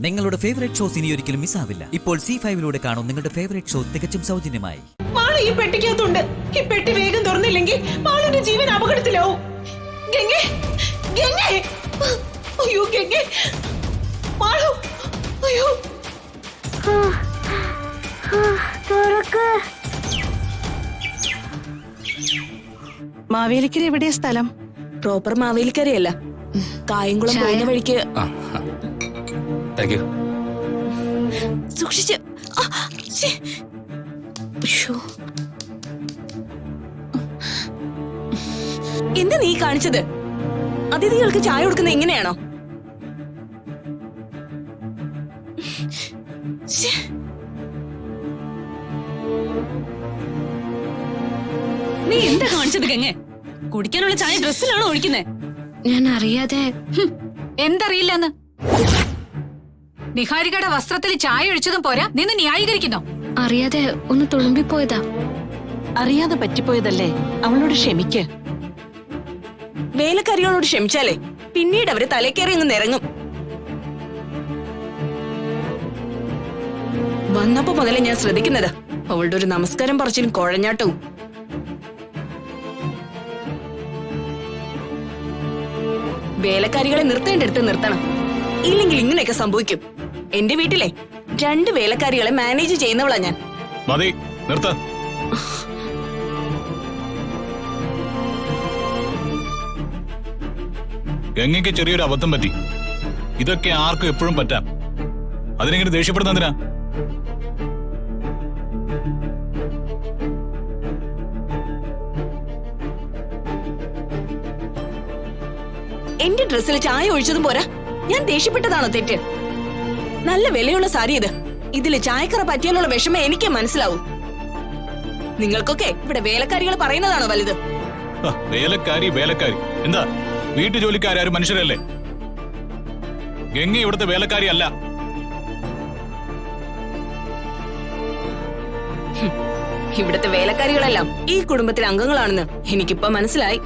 നിങ്ങളുടെ favourite shows ഇനി ഒരിക്കലും മിസ്സാവില്ല. ഇപ്പോൾ C5 കാണും നിങ്ങളുടെ ഫേവറേറ്റ് ഷോ തികച്ചും സൗജന്യമായി. മാളു ഈ പെട്ടിക്കകത്തുണ്ട്. ഈ പെട്ടി വേഗം തുറന്നില്ലെങ്കിൽ മാളുവിന്റെ ജീവൻ അപകടത്തിലാവും. ഗംഗേ, ഗംഗേ, അയ്യോ ഗംഗേ, മാളു, അയ്യോ. മാവേലിക്കര എവിടെയാ സ്ഥലം? പ്രോപ്പർ മാവേലിക്കരയല്ല, കായംകുളം പോകുന്ന വഴിക്ക്. സൂക്ഷിച്ച്. എന്താ നീ കാണിച്ചത്? അതിഥികൾക്ക് ചായ കൊടുക്കുന്ന എങ്ങനെയാണോ? നീ എന്താ കാണിച്ചത് ഗംഗെ? കുടിക്കാനുള്ള ചായ ഡ്രസ്സിലാണോ ഒഴിക്കുന്നേ? ഞാൻ അറിയാതെ. എന്തറിയില്ലെന്ന്? നിഹാരികയുടെ വസ്ത്രത്തിൽ ചായ ഒഴിച്ചതും പോരാ, നിന്ന് ന്യായീകരിക്കുന്നോ? അറിയാതെ ഒന്ന് തുളുമ്പിപ്പോയതാ. അറിയാതെ പറ്റിപ്പോയതല്ലേ, അവളോട് ക്ഷമിക്ക്. വേലക്കാരികളോട് ക്ഷമിച്ചാലേ പിന്നീട് അവര് തലേക്കേറി അങ്ങ് നിറങ്ങും. വന്നപ്പോ മുതലേ ഞാൻ ശ്രദ്ധിക്കുന്നത് അവളുടെ ഒരു നമസ്കാരം പറച്ചിലും കുഴഞ്ഞാട്ടവും. വേലക്കാരികളെ നിർത്തേണ്ടടുത്ത് നിർത്തണം, ഇല്ലെങ്കിൽ ഇങ്ങനെയൊക്കെ സംഭവിക്കും. എന്റെ വീട്ടിലെ 2 വേലക്കാരികളെ മാനേജ് ചെയ്യുന്നവളാ ഞാൻ. മതി, നിർത്ത. ഗംഗയ്ക്ക് ചെറിയൊരു അബദ്ധം പറ്റി. ഇതൊക്കെ ആർക്കും എപ്പോഴും പറ്റാം. അതിനെങ്ങനെ ദേഷ്യപ്പെടുന്ന എന്തിനാ? എന്റെ ഡ്രസ്സിൽ ചായ ഒഴിച്ചതും പോരാ, ഞാൻ ദേഷ്യപ്പെട്ടതാണോ തെറ്റ്? നല്ല വിലയുള്ള സാരി ഇത്. ഇതില് ചായക്കറ പറ്റിയാലുള്ള വിഷമം എനിക്ക് മനസ്സിലാവും. നിങ്ങൾക്കൊക്കെ ഇവിടെ വേലക്കാരികൾ പറയുന്നതാണോ വലുത്? വേലക്കാരി വേലക്കാരി എന്താ? വീട്ടു ജോലിക്കാരും മനുഷ്യരല്ലേ? ഗംഗ ഇവിടുത്തെ വേലക്കാരി അല്ല. ഇവിടുത്തെ വേലക്കാരികളെല്ലാം ഈ കുടുംബത്തിലെ അംഗങ്ങളാണെന്ന് എനിക്കിപ്പോ മനസ്സിലായി.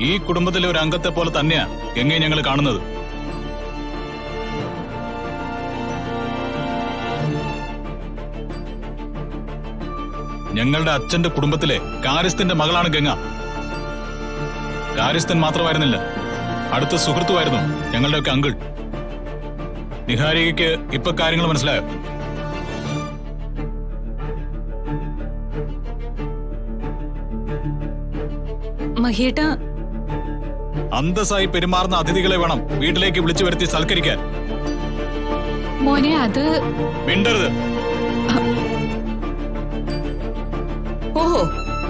ഈ കുടുംബത്തിലെ ഒരു അംഗത്തെ പോലെ തന്നെയാ ഗംഗയെ ഞങ്ങൾ കാണുന്നത്. ഞങ്ങളുടെ അച്ഛന്റെ കുടുംബത്തിലെ കാര്യസ്ഥന്റെ മകളാണ് ഗംഗ. കാര്യസ്ഥൻ മാത്രമായിരുന്നില്ല, അടുത്ത സുഹൃത്തുമായിരുന്നു ഞങ്ങളുടെയൊക്കെ അങ്കിൾ. നിഹാരികയ്ക്ക് ഇപ്പൊ കാര്യങ്ങൾ മനസ്സിലായോ? മഹിയേട്ട, അന്തസ്സായി പെരുമാറുന്ന അതിഥികളെ വേണം വീട്ടിലേക്ക് വിളിച്ചു വരുത്തി സൽക്കരിക്കാൻ. മോനെ, അത് മിണ്ടരുത്. ഓഹോ,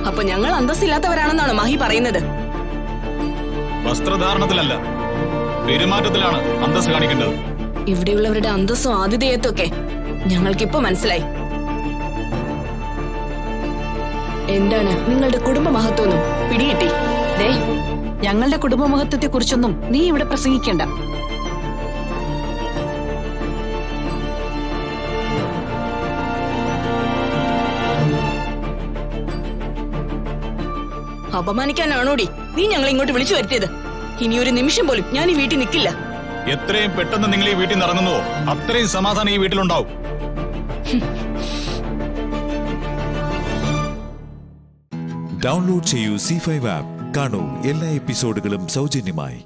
അപ്പൊ ഞങ്ങൾ അന്തസ്സില്ലാത്തവരാണെന്നാണോ മാഹി പറയുന്നത്? വസ്ത്രധാരണത്തിലല്ല, പെരുമാറ്റത്തിലാണ് അന്തസ് കാണിക്കേണ്ടത്. ഇവിടെയുള്ളവരുടെ അന്തസ്സും ആതിഥേയത്വം ഒക്കെ ഞങ്ങൾക്കിപ്പോ മനസ്സിലായി. എന്താണ് നിങ്ങളുടെ കുടുംബ മഹത്വം പിടികിട്ടി? ഞങ്ങളുടെ കുടുംബ മഹത്വത്തെ കുറിച്ചൊന്നും നീ ഇവിടെ പ്രസംഗിക്കണ്ട. അപമാനിക്കാനാണോടി നീ ഞങ്ങളെ ഇങ്ങോട്ട് വിളിച്ചു വരുത്തിയത്? ഇനി ഒരു നിമിഷം പോലും ഞാൻ ഈ വീട്ടിൽ നിൽക്കില്ല. എത്രയും പെട്ടെന്ന് നിങ്ങൾ ഈ വീട്ടിൽ നിന്ന് ഇറങ്ങുന്നുവോ അത്രയും സമാധാനം ഈ വീട്ടിലുണ്ടാവും. ഡൗൺലോഡ് ചെയ്യൂ C5 ആപ്പ്. കാണൂ എല്ലാ എപ്പിസോഡുകളും സൗജന്യമായി.